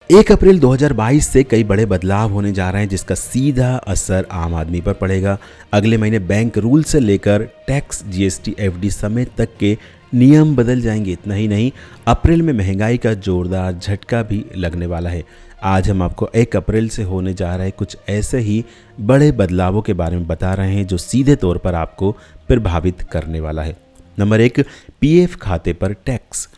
1 अप्रैल 2022 से कई बड़े बदलाव होने जा रहे हैं, जिसका सीधा असर आम आदमी पर पड़ेगा। अगले महीने बैंक रूल से लेकर टैक्स, जीएसटी, एफडी समेत तक के नियम बदल जाएंगे। इतना ही नहीं, अप्रैल में महंगाई का जोरदार झटका भी लगने वाला है। आज हम आपको 1 अप्रैल से होने जा रहे कुछ ऐसे ही बड़े बदलावों के बारे में बता रहे हैं जो सीधे तौर पर आपको प्रभावित करने वाला है। नंबर 1, पीएफ खाते पर टैक्स।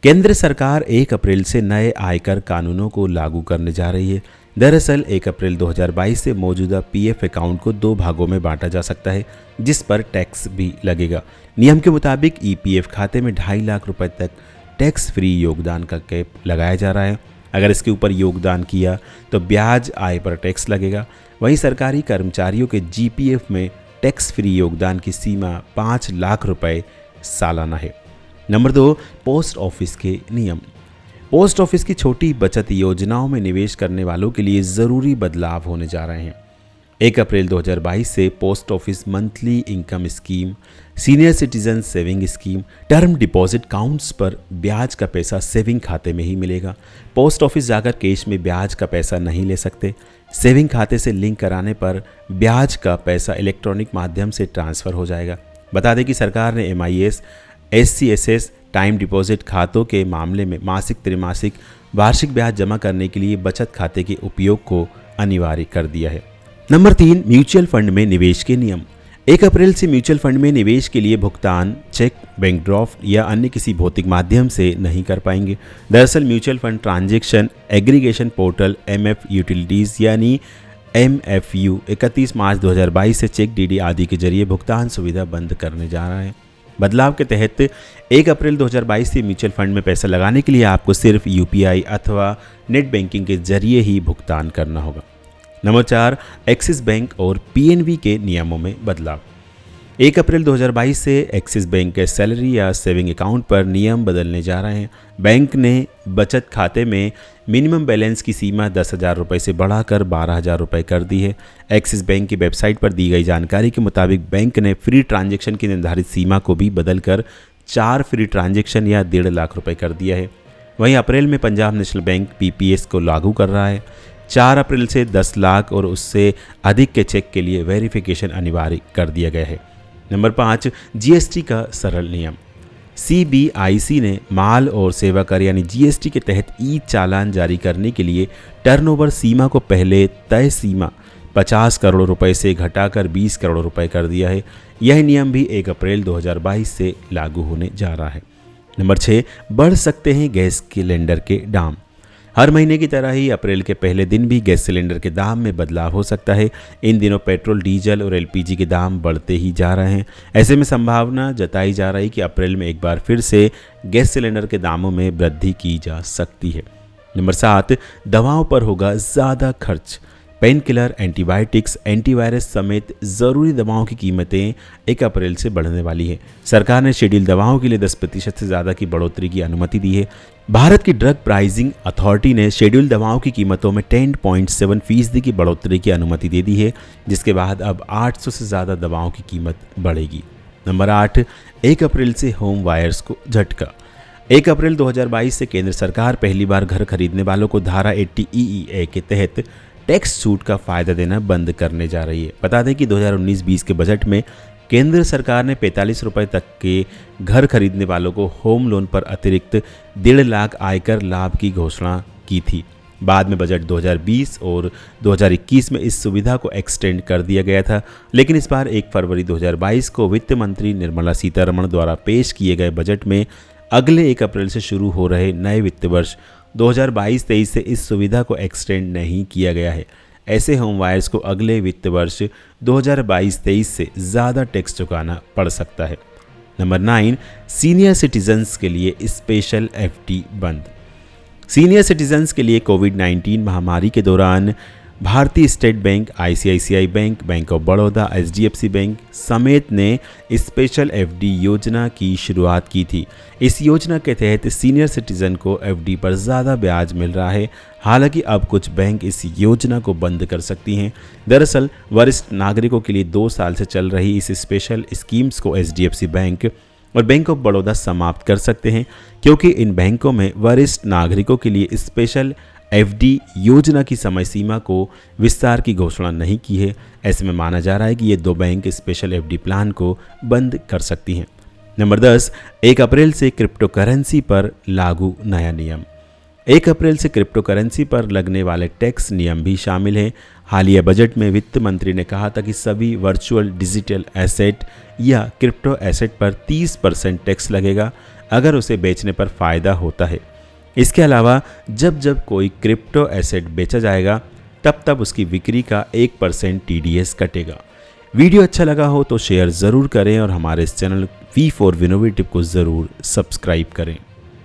केंद्र सरकार 1 अप्रैल से नए आयकर कानूनों को लागू करने जा रही है। दरअसल 1 अप्रैल 2022 से मौजूदा पीएफ अकाउंट को 2 भागों में बांटा जा सकता है, जिस पर टैक्स भी लगेगा। नियम के मुताबिक ईपीएफ खाते में 2.5 लाख रुपए तक टैक्स फ्री योगदान का कैप लगाया जा रहा है। अगर इसके ऊपर योगदान किया तो ब्याज आय पर टैक्स लगेगा। वहीं सरकारी कर्मचारियों के जीपीएफ में टैक्स फ्री योगदान की सीमा 5 लाख रुपए सालाना है। नंबर 2, पोस्ट ऑफिस के नियम। पोस्ट ऑफिस की छोटी बचत योजनाओं में निवेश करने वालों के लिए ज़रूरी बदलाव होने जा रहे हैं। 1 अप्रैल 2022 से post office monthly income scheme, senior citizen saving scheme, term deposit counts पर ब्याज का पैसा सेविंग खाते में ही मिलेगा। पोस्ट ऑफिस जाकर कैश में ब्याज का पैसा नहीं ले सकते। सेविंग खाते से लिंक कराने पर ब्याज का पैसा इलेक्ट्रॉनिक माध्यम से ट्रांसफ़र हो जाएगा। बता दें कि सरकार ने MIS, SCSS, टाइम डिपॉजिट खातों के मामले में मासिक, त्रैमासिक, वार्षिक ब्याज जमा करने के लिए बचत खाते के उपयोग को अनिवार्य कर दिया है। नंबर 3, म्यूचुअल फंड में निवेश के नियम। 1 अप्रैल से म्यूचुअल फंड में निवेश के लिए भुगतान चेक, बैंक ड्राफ्ट या अन्य किसी भौतिक माध्यम से नहीं कर पाएंगे। दरअसल mutual fund transaction aggregation portal MF utilities यानी MFU 31 मार्च 2022 से चेक, DD आदि के जरिए भुगतान सुविधा बंद करने जा रहा है। बदलाव के तहत 1 अप्रैल 2022 से म्यूचुअल फंड में पैसा लगाने के लिए आपको सिर्फ UPI अथवा नेट बैंकिंग के जरिए ही भुगतान करना होगा। नंबर 4, एक्सिस बैंक और PNB के नियमों में बदलाव। 1 अप्रैल 2022 से एक्सिस बैंक के सैलरी या सेविंग अकाउंट पर नियम बदलने जा रहे हैं। बैंक ने बचत खाते में मिनिमम बैलेंस की सीमा 10,000 रुपये से बढ़ाकर 12,000 रुपये कर दी है। एक्सिस बैंक की वेबसाइट पर दी गई जानकारी के मुताबिक बैंक ने फ्री ट्रांजैक्शन की निर्धारित सीमा को भी बदलकर 4 फ्री ट्रांजैक्शन या 1.5 लाख रुपये कर दिया है। वहीं अप्रैल में पंजाब नेशनल बैंक PPS को लागू कर रहा है। 4 अप्रैल से 10 लाख और उससे अधिक के चेक के लिए वेरिफिकेशन अनिवार्य कर दिया गया है। नंबर 5, GST का सरल नियम। CBIC ने माल और सेवा कर यानी GST के तहत चालान जारी करने के लिए टर्नओवर सीमा को पहले तय सीमा 50 करोड़ रुपए से घटाकर 20 करोड़ रुपए कर दिया है। यह नियम भी 1 अप्रैल 2022 से लागू होने जा रहा है। नंबर 6, बढ़ सकते हैं गैस सिलेंडर के दाम। हर महीने की तरह ही अप्रैल के पहले दिन भी गैस सिलेंडर के दाम में बदलाव हो सकता है। इन दिनों पेट्रोल, डीजल और LPG के दाम बढ़ते ही जा रहे हैं। ऐसे में संभावना जताई जा रही कि अप्रैल में एक बार फिर से गैस सिलेंडर के दामों में वृद्धि की जा सकती है। नंबर 7, दवाओं पर होगा ज़्यादा खर्च। पेन किलर, एंटीबायोटिक्स, एंटीवायरस समेत ज़रूरी दवाओं की कीमतें 1 अप्रैल से बढ़ने वाली है। सरकार ने शेड्यूल दवाओं के लिए 10% से ज़्यादा की बढ़ोतरी की अनुमति दी है। भारत की ड्रग प्राइसिंग अथॉरिटी ने शेड्यूल दवाओं की कीमतों में 10.7% की बढ़ोतरी की अनुमति दे दी है, जिसके बाद अब 800 से ज़्यादा दवाओं की कीमत बढ़ेगी। नंबर 8, 1 अप्रैल से होम वायर्स को झटका। 1 अप्रैल 2022 से केंद्र सरकार पहली बार घर खरीदने वालों को धारा 80 EEA के तहत टैक्स छूट का फायदा देना बंद करने जा रही है। बता दें कि 2019-20 के बजट में केंद्र सरकार ने 45 रुपये तक के घर खरीदने वालों को होम लोन पर अतिरिक्त 1.5 लाख आयकर लाभ की घोषणा की थी। बाद में बजट 2020 और 2021 में इस सुविधा को एक्सटेंड कर दिया गया था, लेकिन इस बार 1 फरवरी 2022 को वित्त मंत्री निर्मला सीतारमण द्वारा पेश किए गए बजट में अगले 1 अप्रैल से शुरू हो रहे नए वित्त वर्ष 2022-23 से इस सुविधा को एक्सटेंड नहीं किया गया है। ऐसे होम वायर्स को अगले वित्त वर्ष 2022-23 से ज़्यादा टैक्स चुकाना पड़ सकता है। नंबर 9, सीनियर सिटीजन्स के लिए स्पेशल FD बंद। सीनियर सिटीजन्स के लिए कोविड-19 महामारी के दौरान भारतीय state bank, ICICI bank, bank of Baroda, HDFC bank समेत ने स्पेशल FD योजना की शुरुआत की थी। इस योजना के तहत सीनियर सिटीजन को FD पर ज़्यादा ब्याज मिल रहा है। हालांकि अब कुछ बैंक इस योजना को बंद कर सकती हैं। दरअसल वरिष्ठ नागरिकों के लिए 2 साल से चल रही इस स्पेशल स्कीम्स को HDFC बैंक और बैंक ऑफ बड़ौदा समाप्त कर सकते हैं, क्योंकि इन बैंकों में वरिष्ठ नागरिकों के लिए स्पेशल एफडी योजना की समय सीमा को विस्तार की घोषणा नहीं की है। ऐसे में माना जा रहा है कि ये 2 बैंक स्पेशल एफडी प्लान को बंद कर सकती हैं। नंबर 10, 1 अप्रैल से क्रिप्टो करेंसी पर लागू नया नियम। 1 अप्रैल से क्रिप्टो करेंसी पर लगने वाले टैक्स नियम भी शामिल हैं। हालिया बजट में वित्त मंत्री ने कहा था कि सभी वर्चुअल डिजिटल एसेट या क्रिप्टो एसेट पर 30% टैक्स लगेगा अगर उसे बेचने पर फ़ायदा होता है। इसके अलावा जब जब कोई क्रिप्टो एसेट बेचा जाएगा तब तब उसकी बिक्री का 1% TDS कटेगा। वीडियो अच्छा लगा हो तो शेयर ज़रूर करें और हमारे इस चैनल V4 विनोवेटिव को ज़रूर सब्सक्राइब करें।